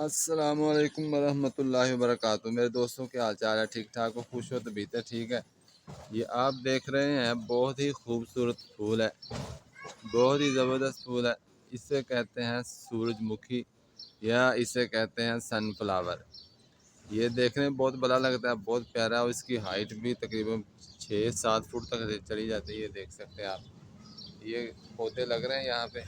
अस्सलामुअलैकुम वरहमतुल्लाहि वबरकातुहू। मेरे दोस्तों के हाल चाल है, ठीक ठाक हो, खुश हो, तबीयत है ठीक है। ये आप देख रहे हैं बहुत ही खूबसूरत फूल है, बहुत ही ज़बरदस्त फूल है। इसे कहते हैं सूरजमुखी या इसे कहते हैं सनफ्लावर। ये देखने में बहुत बड़ा लगता है, बहुत प्यारा है और इसकी हाइट भी तकरीबन 6-7 फुट तक चली जाती है। ये देख सकते हैं आप, ये पौधे लग रहे हैं यहाँ पे।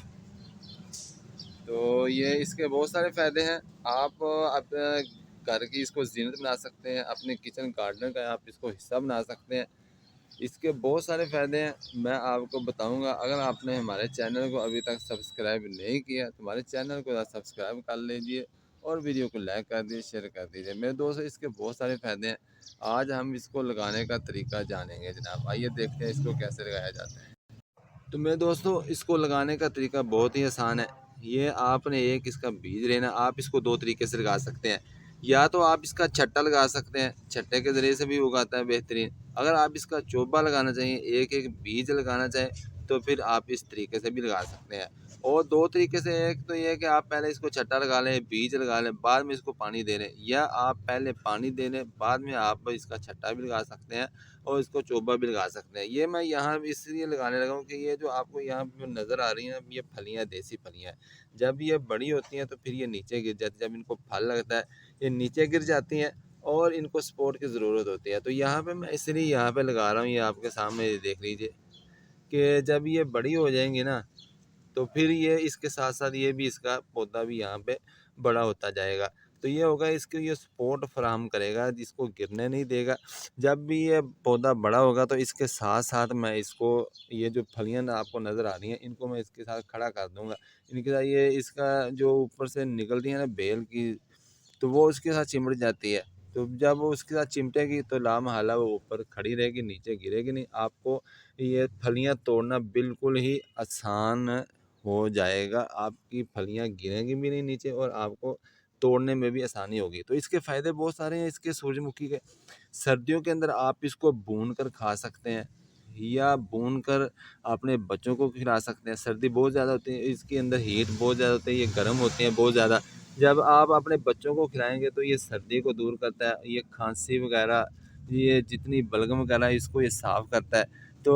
तो ये इसके बहुत सारे फ़ायदे हैं। आप अपने घर की इसको ज़ीनत बना सकते हैं, अपने किचन गार्डन का आप इसको हिस्सा बना सकते हैं। इसके बहुत सारे फ़ायदे हैं, मैं आपको बताऊंगा। अगर आपने हमारे चैनल को अभी तक सब्सक्राइब नहीं किया तो हमारे चैनल को सब्सक्राइब कर लीजिए और वीडियो को लाइक कर दीजिए, शेयर कर दीजिए। मेरे दोस्तों, इसके बहुत सारे फ़ायदे हैं। आज हम इसको लगाने का तरीका जानेंगे जनाब। आइए देखते हैं इसको कैसे लगाया जाता है। तो मेरे दोस्तों, इसको लगाने का तरीका बहुत ही आसान है। ये आपने एक इसका बीज लेना। आप इसको दो तरीके से लगा सकते हैं। या तो आप इसका छट्टा लगा सकते हैं, छट्टे के ज़रिए से भी उगाता है बेहतरीन। अगर आप इसका चोबा लगाना चाहिए, एक एक बीज लगाना चाहें, तो फिर आप इस तरीके से भी लगा सकते हैं। और दो तरीके से, एक तो ये है कि आप पहले इसको छट्टा लगा लें, बीज लगा लें, बाद में इसको पानी दे लें, या आप पहले पानी दे लें, बाद में आप इसका छट्टा भी लगा सकते हैं और इसको चोबा भी लगा सकते हैं। ये मैं यहाँ इसलिए लगाने लगा हूँ कि ये जो आपको यहाँ पे नज़र आ रही हैं, ये फलियाँ, देसी फलियाँ हैं। जब ये बड़ी होती हैं तो फिर ये नीचे गिर जाती है। जब इनको फल लगता है, ये नीचे गिर जाती हैं और इनको सपोर्ट की ज़रूरत होती है। तो यहाँ पे मैं इसलिए यहाँ पे लगा रहा हूँ। ये आपके सामने ये देख लीजिए कि जब ये बड़ी हो जाएंगी ना, तो फिर ये इसके साथ साथ ये भी, इसका पौधा भी यहाँ पे बड़ा होता जाएगा। तो ये होगा, इसके ये सपोर्ट फराहम करेगा, जिसको गिरने नहीं देगा। जब भी ये पौधा बड़ा होगा तो इसके साथ साथ मैं इसको, ये जो फलियां आपको नज़र आ रही हैं, इनको मैं इसके साथ खड़ा कर दूंगा। इनके साथ ये इसका जो ऊपर से निकलती है ना बेल की, तो वो उसके साथ चिमड़ जाती है। तो जब वो उसके साथ चिमटेगी तो लामहला वो ऊपर खड़ी रहेगी, नीचे गिरेगी नहीं। आपको ये फलियां तोड़ना बिल्कुल ही आसान हो जाएगा। आपकी फलियां गिरेंगी भी नहीं नीचे और आपको तोड़ने में भी आसानी होगी। तो इसके फ़ायदे बहुत सारे हैं इसके सूरजमुखी के। सर्दियों के अंदर आप इसको भून कर खा सकते हैं, या भून कर अपने बच्चों को खिला सकते हैं। सर्दी बहुत ज़्यादा होती है, इसके अंदर हीट बहुत ज़्यादा होती है, ये गर्म होते हैं बहुत ज़्यादा। जब आप अपने बच्चों को खिलाएंगे तो ये सर्दी को दूर करता है, ये खांसी वगैरह, ये जितनी बलगम वगैरह, इसको ये साफ़ करता है। तो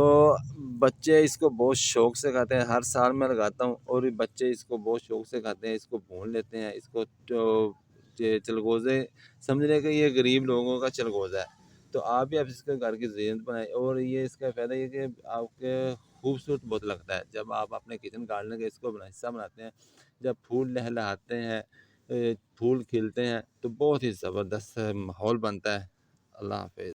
बच्चे इसको बहुत शौक से खाते हैं। हर साल मैं लगाता हूँ और ये बच्चे इसको बहुत शौक से खाते हैं, इसको भून लेते हैं। इसको तो चलगोज़े समझ रहे कि ये गरीब लोगों का चलगोज़ा है। तो आप भी आप इसके घर की ज़ियनत बनाएं। और ये इसका फ़ायदा ये कि आपके खूबसूरत बहुत लगता है जब आप अपने किचन गार्डन का इसको हिस्सा बनाते हैं। जब फूल लहलहाते हैं, फूल खिलते हैं, तो बहुत ही ज़बरदस्त माहौल बनता है। अल्लाह हाफ़िज़।